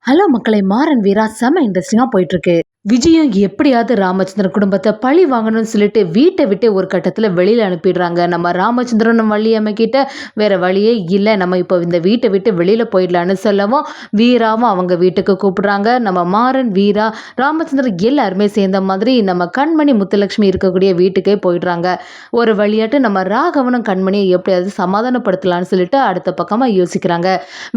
Hello மக்களை, மாறன் வீரா செம இன்ட்ரெஸ்டிங்காக போயிட்டுருக்கு. விஜயும் எப்படியாவது ராமச்சந்திரன் குடும்பத்தை பழி வாங்கணும்னு சொல்லிட்டு வீட்டை விட்டு ஒரு கட்டத்தில் வெளியில் அனுப்பிடுறாங்க. நம்ம ராமச்சந்திரனும் வள்ளியம்மை கிட்ட வேற வழியே இல்லை, நம்ம இப்போ இந்த வீட்டை விட்டு வெளியில் போயிடலான்னு சொல்லவும் வீராவும் அவங்க வீட்டுக்கு கூப்பிடுறாங்க. நம்ம மாறன், வீரா, ராமச்சந்திரன் எல்லாருமே சேர்ந்த மாதிரி நம்ம கண்மணி முத்துலட்சுமி இருக்கக்கூடிய வீட்டுக்கே போயிடுறாங்க. ஒரு வழியாட்டு நம்ம ராகவனும் கண்மணியை எப்படியாவது சமாதானப்படுத்தலான்னு சொல்லிட்டு அடுத்த பக்கமாக யோசிக்கிறாங்க.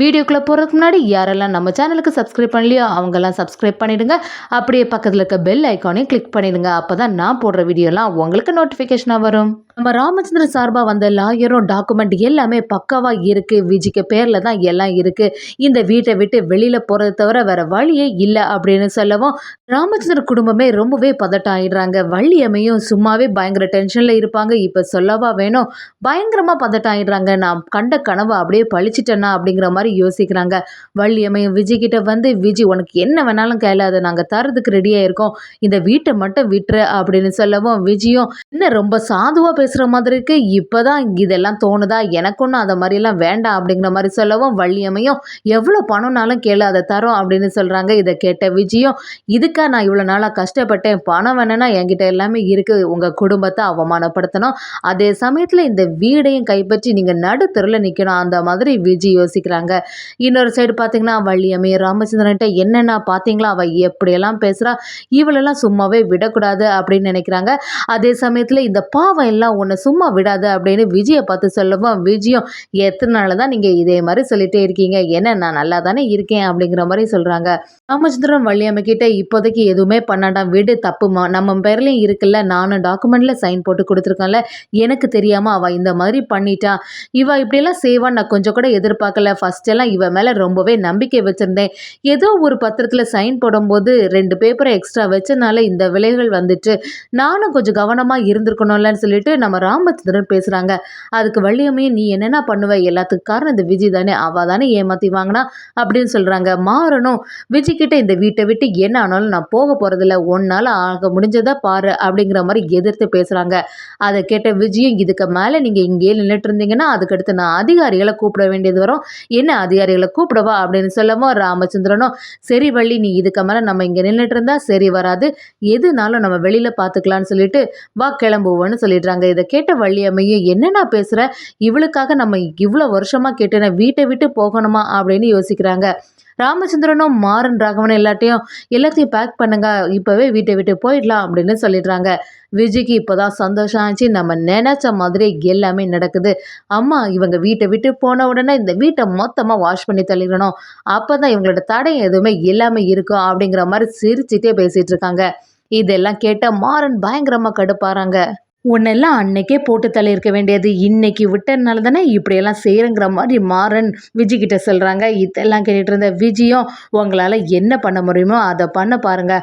வீடியோக்குள்ளே போகிறதுக்கு முன்னாடி யாரெல்லாம் நம்ம சேனலுக்கு சப்ஸ்கிரைப் பண்ணலையோ அவங்கெல்லாம் சப்ஸ்கிரைப் பண்ணிடுங்க. அப்படியே பக்கத்தில் இருக்க பெல் ஐக்கானையும் கிளிக் பண்ணிடுங்க. அப்பதான் நான் போடுற வீடியோலாம் உங்களுக்கு நோட்டிஃபிகேஷனாக வரும். நம்ம ராமச்சந்திரன் சார்பாக வந்த லாயரும் டாக்குமெண்ட் எல்லாமே பக்காவாக இருக்கு. விஜிக்கு பேர்ல தான் எல்லாம் இருக்கு. இந்த வீட்டை விட்டு வெளியில போறதை தவிர வேற வழியே இல்லை அப்படின்னு சொல்லவும் ராமச்சந்திரன் குடும்பமே ரொம்பவே பதட்டம் ஆயிடுறாங்க. வள்ளியம்மையும் சும்மாவே பயங்கர டென்ஷன்ல இருப்பாங்க. இப்ப சொல்லவா வேணும், பயங்கரமா பதட்டம் ஆயிடுறாங்க. நான் கண்ட கனவை அப்படியே பழிச்சிட்டேன்னா அப்படிங்கிற மாதிரி யோசிக்கிறாங்க. வள்ளியம்மையும் விஜய் கிட்ட வந்து, விஜய் உனக்கு என்ன வேணாலும் கேளாத, நாங்க தரதுக்கு ரெடியா இருக்கோம், இந்த வீட்டை மட்டும் விட்டுரு அப்படின்னு சொல்லவும் விஜயும் என்ன ரொம்ப சாதுவா பேசுற மாதிரி இருக்கு, இப்பதான் இதெல்லாம் தோணுதா, எனக்கு ஒன்றும் அந்த மாதிரிலாம் வேண்டாம் அப்படிங்கிற மாதிரி சொல்லவும் வள்ளியம்மையும் எவ்வளோ பணம்னாலும் கேளு, அதை தரோம் அப்படின்னு சொல்றாங்க. இதை கேட்ட விஜயும், இதுக்கா நான் இவ்வளோ நாளாக கஷ்டப்பட்டேன், பணம் வேணும்னா என்கிட்ட எல்லாமே இருக்கு, உங்க குடும்பத்தை அவமானப்படுத்தணும், அதே சமயத்தில் இந்த வீடையும் கைப்பற்றி நீங்க நடுத்தருவில் நிற்கணும், அந்த மாதிரி விஜய் யோசிக்கிறாங்க. இன்னொரு சைடு பார்த்தீங்கன்னா வள்ளியம்மை ராமச்சந்திரன்ட்ட என்னென்ன பார்த்தீங்களா, அவ எப்படியெல்லாம் பேசுறா, இவளெல்லாம் சும்மாவே விடக்கூடாது அப்படின்னு நினைக்கிறாங்க. அதே சமயத்தில் இந்த பாவம் எல்லாம் உன்னை சும்மா விடாது அப்படின்னு விஜயை பார்த்து சொல்லவும் விஜயும், எத்தனை நாள் தான் நீங்கள் இதே மாதிரி சொல்லிட்டே இருக்கீங்க, என்ன நான் நல்லா தானே இருக்கேன் அப்படிங்கிற மாதிரி சொல்கிறாங்க. ராமச்சந்திரன் வள்ளியம்மை கிட்ட இப்போதைக்கு எதுவுமே பண்ணாண்டாம், விடு, தப்புமா, நம்ம பேர்லையும் இருக்குல்ல, நானும் டாக்குமெண்ட்ல சைன் போட்டு கொடுத்துருக்கேன்ல, எனக்கு தெரியாமல் அவள் இந்த மாதிரி பண்ணிட்டா, இவ இப்படியெல்லாம் செய்வான்னு நான் கொஞ்சம் கூட எதிர்பார்க்கல, ஃபர்ஸ்ட் எல்லாம் இவ மேலே ரொம்பவே நம்பிக்கை வச்சுருந்தேன், ஏதோ ஒரு பத்திரத்தில் சைன் போடும்போது 2 பேப்பரை எக்ஸ்ட்ரா வச்சனால இந்த விலைகள் வந்துட்டு, நானும் கொஞ்சம் கவனமாக இருந்திருக்கணும்லன்னு சொல்லிட்டு நம்ம ராமச்சந்திரன் பேசுகிறாங்க. அதுக்கு வள்ளியம்மையும், நீ என்னென்ன பண்ணுவ, எல்லாத்துக்கும் காரணம் இந்த விஜய் தானே, அவள் தானே ஏமாற்றி வாங்கினா அப்படின்னு சொல்கிறாங்க. மாறனும் விஜய் கிட்ட இந்த வீட்டை விட்டு என்ன ஆனாலும் நான் போக போகிறதில்ல, ஒன்னால் ஆக முடிஞ்சதை பாரு அப்படிங்கிற மாதிரி எதிர்த்து பேசுகிறாங்க. அதை கேட்ட விஜயும், இதுக்கு மேலே நீங்கள் இங்கேயே நின்றுட்டு இருந்தீங்கன்னா அதுக்கடுத்து நான் அதிகாரிகளை கூப்பிட வேண்டியது வரும், என்ன அதிகாரிகளை கூப்பிடவா அப்படின்னு சொல்லவும் ராமச்சந்திரனும், சரி வள்ளி, நீ இதுக்கு மேலே நம்ம இங்கே நின்றுட்டு இருந்தா சரி வராது, எதுனாலும் நம்ம வெளியில் பார்த்துக்கலான்னு சொல்லிட்டு வா கிளம்புவோன்னு சொல்லிடுறாங்க. இதை கேட்ட வள்ளியம்மையும், என்னென்ன பேசுகிற, இவளுக்காக நம்ம இவ்வளோ வருஷமாக கேட்டேன வீட்டை விட்டு போகணுமா அப்படின்னு யோசிக்கிறாங்க. ராமச்சந்திரனும் மாறன், ராகவன் எல்லாத்தையும் பேக் பண்ணுங்க, இப்போவே வீட்டை விட்டு போயிடலாம் அப்படின்னு சொல்லிடுறாங்க. விஜய்க்கு இப்போதான் சந்தோஷம் ஆச்சு, நம்ம நினைச்ச மாதிரி எல்லாமே நடக்குது, அம்மா இவங்க வீட்டை விட்டு போன உடனே இந்த வீட்டை மொத்தமாக வாஷ் பண்ணி தள்ளிடணும், அப்போ தான் இவங்களோட தடயம் எதுவுமே எல்லாமே இருக்கும் அப்படிங்கிற மாதிரி சிரிச்சுட்டே பேசிகிட்டு இருக்காங்க. இதெல்லாம் கேட்ட மாறன் பயங்கரமாக கடுப்பாறாங்க. உன்னெல்லாம் அன்னைக்கே போட்டு தள்ளியிருக்க வேண்டியது, இன்னைக்கு விட்டதுனால தானே இப்படியெல்லாம் செய்கிறங்கிற மாதிரி மாறன் விஜய் கிட்ட சொல்கிறாங்க. இதெல்லாம் கேட்டுட்டு இருந்த விஜயும், உங்களால் என்ன பண்ண முடியுமோ அதை பண்ண பாருங்க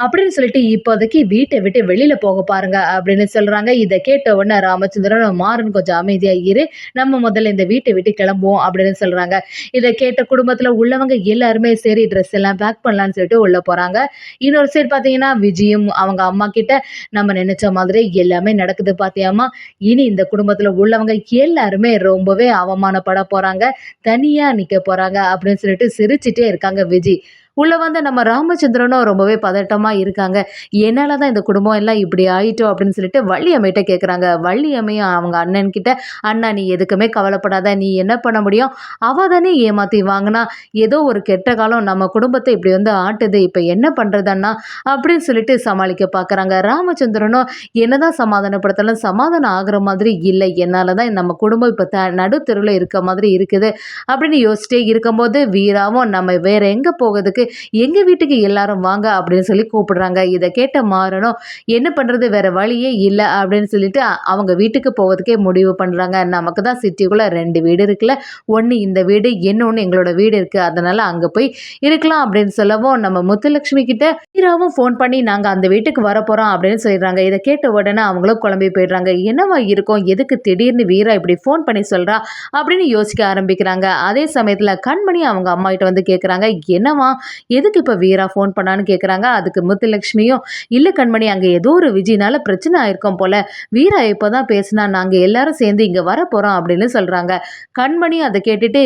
அப்படின்னு சொல்லிட்டு இப்போதைக்கு வீட்டை விட்டு வெளியில போக பாருங்க அப்படின்னு சொல்றாங்க. இதை கேட்ட உடனே ராமச்சந்திரன், மாறன் கொஞ்சம் அமைதியா இரு, நம்ம முதல்ல இந்த வீட்டை விட்டு கிளம்புவோம் அப்படின்னு சொல்றாங்க. இதை கேட்ட குடும்பத்துல உள்ளவங்க எல்லாருமே சரி ட்ரெஸ் எல்லாம் பேக் பண்ணலான்னு சொல்லிட்டு உள்ள போறாங்க. இன்னொரு சைடு பாத்தீங்கன்னா விஜயும் அவங்க அம்மா கிட்ட, நம்ம நினைச்ச மாதிரி எல்லாமே நடக்குது பாத்தியாமா, இனி இந்த குடும்பத்துல உள்ளவங்க எல்லாருமே ரொம்பவே அவமானப்பட போறாங்க, தனியா நிக்க போறாங்க அப்படின்னு சொல்லிட்டு சிரிச்சுட்டே இருக்காங்க விஜய். உள்ள வந்து நம்ம ராமச்சந்திரனும் ரொம்பவே பதட்டமா இருக்காங்க. என்னால தான் இந்த குடும்பம் எல்லாம் இப்படி ஆயிட்டோம் அப்படின்னு சொல்லிட்டு வள்ளியம்மைகிட்ட கேட்குறாங்க. வள்ளியம்மையும் அவங்க அண்ணன் கிட்ட, அண்ணா நீ எதுக்குமே கவலைப்படாத, நீ என்ன பண்ண முடியும், அவ தானே ஏமாத்தி வாங்கினா, ஏதோ ஒரு கெட்ட காலம் நம்ம குடும்பத்தை இப்படி வந்து ஆட்டுது, இப்போ என்ன பண்ணுறதண்ணா அப்படின்னு சொல்லிட்டு சமாளிக்க பார்க்குறாங்க. ராமச்சந்திரனும் என்னதான் சமாதானப்படுத்தலாம், சமாதானம் ஆகுற மாதிரி இல்லை, என்னால் தான் நம்ம குடும்பம் இப்போ நடுத்தெருவில் இருக்க மாதிரி இருக்குது அப்படின்னு யோசிச்சிட்டே இருக்கும்போது வீராவும், நம்ம வேற எங்கே போகிறதுக்கு, எங்க வீட்டுக்கு எல்லாரும் வாங்க அப்படின்னு சொல்லி கூப்பிடுறாங்க. இதை கேட்ட மாறனும், என்ன பண்றது, வேற வழியே இல்லை அப்படின்னு சொல்லிட்டு அவங்க வீட்டுக்கு போவதுக்கே முடிவு பண்றாங்க. நமக்கு தான் சிட்டிக்குள்ள 2 வீடு இருக்குல்ல, ஒன்று இந்த வீடு, இன்னொன்று எங்களோட வீடு இருக்கு, அதனால அங்க போய் இருக்கலாம் அப்படின்னு சொல்லவும் நம்ம முத்துலட்சுமி கிட்ட வீராவும் ஃபோன் பண்ணி நாங்க அந்த வீட்டுக்கு வர போறோம் அப்படின்னு சொல்லிடுறாங்க. இதை கேட்ட உடனே அவங்களும் குழம்பி போயிடுறாங்க. என்னவா இருக்கும், எதுக்கு திடீர்னு வீரா இப்படி ஃபோன் பண்ணி சொல்றா அப்படின்னு யோசிக்க ஆரம்பிக்கிறாங்க. அதே சமயத்துல கண்மணி அவங்க அம்மா கிட்ட வந்து கேட்குறாங்க, என்னவா எதுக்கு இப்போ வீரா ஃபோன் பண்ணான்னு கேட்குறாங்க. அதுக்கு முத்துலட்சுமியும், இல்லை கண்மணி அங்கே ஏதோ ஒரு விஜய்னால பிரச்சனை ஆயிருக்கும் போல, வீரா இப்போ தான் பேசினா, நாங்கள் எல்லாரும் சேர்ந்து இங்கே வரப்போகிறோம் அப்படின்னு சொல்கிறாங்க. கண்மணி அதை கேட்டுட்டு,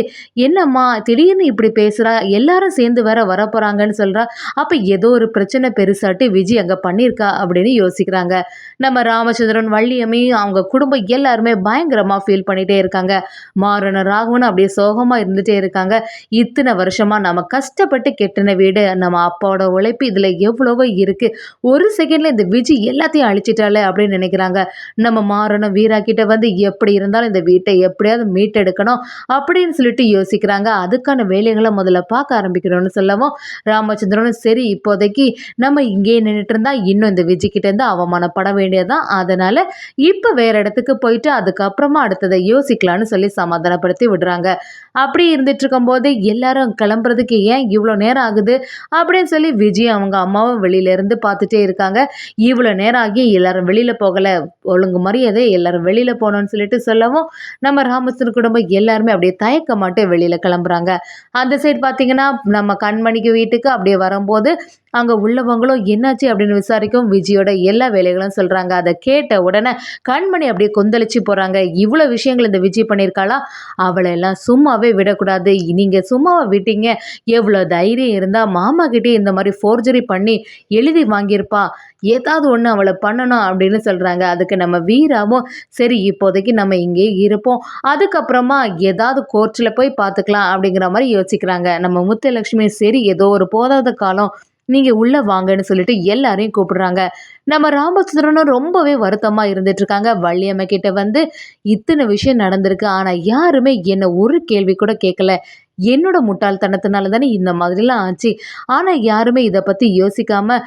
என்னம்மா திடீர்னு இப்படி பேசுகிறா, எல்லாரும் சேர்ந்து வேற வரப்போகிறாங்கன்னு சொல்கிறா, அப்போ ஏதோ ஒரு பிரச்சனை பெருசாட்டு விஜய் அங்கே பண்ணியிருக்கா அப்படின்னு யோசிக்கிறாங்க. நம்ம ராமச்சந்திரன், வள்ளியம்மை, அவங்க குடும்பம் எல்லாருமே பயங்கரமாக ஃபீல் பண்ணிகிட்டே இருக்காங்க. மாறனும் ராகவனும் அப்படியே சோகமாக இருந்துகிட்டே இருக்காங்க. இத்தனை வருஷமாக நம்ம கஷ்டப்பட்டு கெட்டின வீடு, நம்ம அப்பாவோட உழைப்பு இதில் எவ்வளவோ இருக்குது, ஒரு செகண்டில் இந்த விஜய் எல்லாத்தையும் அழிச்சிட்டாலே அப்படின்னு நினைக்கிறாங்க. நம்ம மாறனும் வீரா கிட்ட வந்து எப்படி இருந்தாலும் இந்த வீட்டை எப்படியாவது மீட்டெடுக்கணும் அப்படின்னு சொல்லிட்டு யோசிக்கிறாங்க. அதுக்கான வேலைகளை முதல்ல பார்க்க ஆரம்பிக்கணும்னு சொல்லவும், ராமச்சந்திரனும் சரி இப்போதைக்கு நம்ம இங்கேயே நின்றுட்டு இருந்தா இன்னும் இந்த விஜய் கிட்ட இருந்து அவமானப்பட வேண்டியதான், அதனால இப்போ வேற இடத்துக்கு போயிட்டு அதுக்கப்புறமா அடுத்ததை யோசிக்கலான்னு சொல்லி சமாதானப்படுத்தி விடுறாங்க. அப்படி இருந்துட்டு இருக்கும்போது எல்லாரும் கிளம்புறதுக்கு ஏன் இவ்வளோ நேரம் ஆகுது அப்படின்னு சொல்லி விஜய் அவங்க அம்மாவும் வெளியில இருந்து பார்த்துட்டே இருக்காங்க. இவ்வளோ நேரம் ஆகி எல்லாரும் வெளியில போகலை, ஒழுங்கு மரியாதை எல்லாரும் வெளியில போகணும்னு சொல்லிட்டு சொல்லவும், நம்ம ராமச்சந்திரன் குடும்பம் எல்லாருமே அப்படியே தயக்க மாட்டே வெளியில கிளம்புறாங்க. அந்த சைடு பார்த்தீங்கன்னா நம்ம கண்மணிக்கு வீட்டுக்கு அப்படியே வரும்போது அங்கே உள்ளவங்களும் என்னாச்சு அப்படின்னு விசாரிக்கும் விஜயோட எல்லா வேலைகளும் சொல்கிறாங்க. அதை கேட்ட உடனே கண்மணி அப்படியே கொந்தளிச்சு போகிறாங்க. இவ்வளோ விஷயங்கள் இந்த விஜய் பண்ணியிருக்காளா, அவளை எல்லாம் சும்மாவே விடக்கூடாது, நீங்கள் சும்மாவை விட்டீங்க, எவ்வளோ தைரியம் இருந்தால் மாமா கிட்டே இந்த மாதிரி ஃபோர்ஜரி பண்ணி எழுதி வாங்கியிருப்பா, ஏதாவது ஒன்று அவளை பண்ணணும் அப்படின்னு சொல்கிறாங்க. அதுக்கு நம்ம வீராவும் சரி இப்போதைக்கு நம்ம இங்கேயே இருப்போம், அதுக்கப்புறமா ஏதாவது கோர்ட்டில் போய் பார்த்துக்கலாம் அப்படிங்கிற மாதிரி யோசிக்கிறாங்க. நம்ம முத்துலட்சுமி சரி ஏதோ ஒரு போதாத காலம், நீங்கள் உள்ளே வாங்கன்னு சொல்லிட்டு எல்லாரையும் கூப்பிடுறாங்க. நம்ம ராமச்சந்திரனும் ரொம்பவே வருத்தமாக இருந்துட்டு இருக்காங்க. வள்ளியம்மை கிட்ட வந்து இத்தனை விஷயம் நடந்திருக்கு, ஆனால் யாருமே என்னை ஒரு கேள்வி கூட கேட்கல, என்னோட முட்டாள்தனத்தினால தானே இந்த மாதிரிலாம் ஆச்சு, ஆனால் யாருமே இதை பற்றி யோசிக்காமல்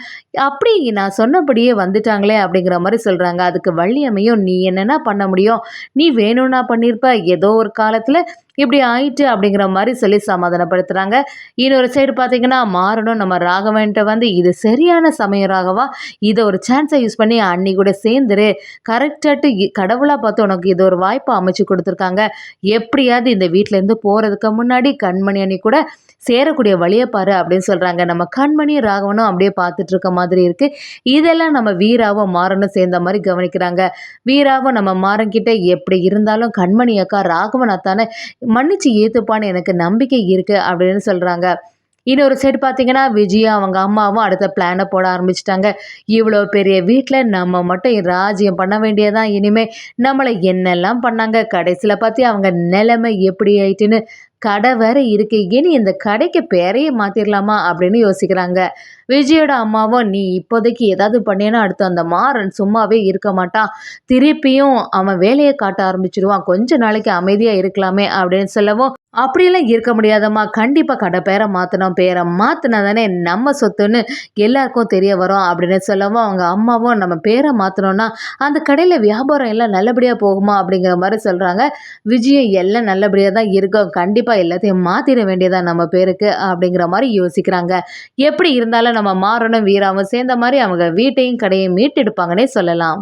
அப்படி நான் சொன்னபடியே வந்துட்டாங்களே அப்படிங்கிற மாதிரி சொல்கிறாங்க. அதுக்கு வள்ளியம்மையும் நீ என்னென்னா பண்ண முடியும், நீ வேணும்னா பண்ணியிருப்ப, ஏதோ ஒரு காலத்தில் இப்படி ஆயிட்டு அப்படிங்கிற மாதிரி சொல்லி சமாதானப்படுத்துகிறாங்க. இன்னொரு சைடு பார்த்தீங்கன்னா மாறனும் நம்ம ராகவன்ட்ட வந்து இது சரியான சமயம் ராகவா, இதை ஒரு சான்ஸை யூஸ் பண்ணி அண்ணி கூட சேர்ந்துரு, கரெக்டாட்டு கடவுளாக பார்த்து உனக்கு இது ஒரு வாய்ப்பை அமைச்சு கொடுத்துருக்காங்க, எப்படியாவது இந்த வீட்டிலேருந்து போகிறதுக்கு முன்னாடி கண்மணி அண்ணி கூட சேரக்கூடிய வழியை பாரு அப்படின்னு சொல்கிறாங்க. நம்ம கண்மணி ராகவனும் அப்படியே பார்த்துட்டு இருக்க மாதிரி இருக்குது. இதெல்லாம் நம்ம வீராவும் மாறனும் சேர்ந்த மாதிரி கவனிக்கிறாங்க. வீராவும் நம்ம மாறன்கிட்ட எப்படி இருந்தாலும் கண்மணி அக்கா ராகவன் அத்தானே மன்னிச்சு ஏற்றுப்பான்னு எனக்கு நம்பிக்கை இருக்குது அப்படின்னு சொல்கிறாங்க. இன்னொரு சைடு பார்த்தீங்கன்னா விஜயா அவங்க அம்மாவும் அடுத்த பிளானை போட ஆரம்பிச்சிட்டாங்க. இவ்வளோ பெரிய வீட்டில் நம்ம மட்டும் ராஜ்யம் பண்ண வேண்டியதான், இனிமே நம்மளை என்னெல்லாம் பண்ணாங்க, கடைசியில் பார்த்து அவங்க நிலைமை எப்படி ஆயிட்டுன்னு, கடை வேற இருக்கு, இனி இந்த கடைக்கு பேரையே மாற்றிடலாமா அப்படின்னு யோசிக்கிறாங்க. விஜயோட அம்மாவும் நீ இப்போதைக்கு ஏதாவது பண்ணினா அடுத்து அந்த மாறன் சும்மாவே இருக்க மாட்டான், திருப்பியும் அவன் வேலையை காட்ட ஆரம்பிச்சிடுவான், கொஞ்ச நாளைக்கு அமைதியாக இருக்கலாமே அப்படின்னு சொல்லவும், அப்படியெல்லாம் இருக்க முடியாதம்மா, கண்டிப்பாக கடை பேரை மாற்றணும், பேரை மாற்றினா தானே நம்ம சொத்துன்னு எல்லாருக்கும் தெரிய வரும் அப்படின்னு சொல்லவும், அவங்க அம்மாவும் நம்ம பேரை மாற்றினோன்னா அந்த கடையில் வியாபாரம் எல்லாம் நல்லபடியாக போகுமா அப்படிங்கிற மாதிரி சொல்கிறாங்க. விஜயம் எல்லாம் நல்லபடியாக தான் இருக்கும், கண்டிப்பாக எல்லாத்தையும் மாற்றிட வேண்டியதான் நம்ம பேருக்கு அப்படிங்கிற மாதிரி யோசிக்கிறாங்க. எப்படி இருந்தாலும் நம்ம மாறனும் வீராவும் சேர்ந்த மாதிரி அவங்க வீட்டையும் கடையும் மீட்டெடுப்பாங்கன்னே சொல்லலாம்.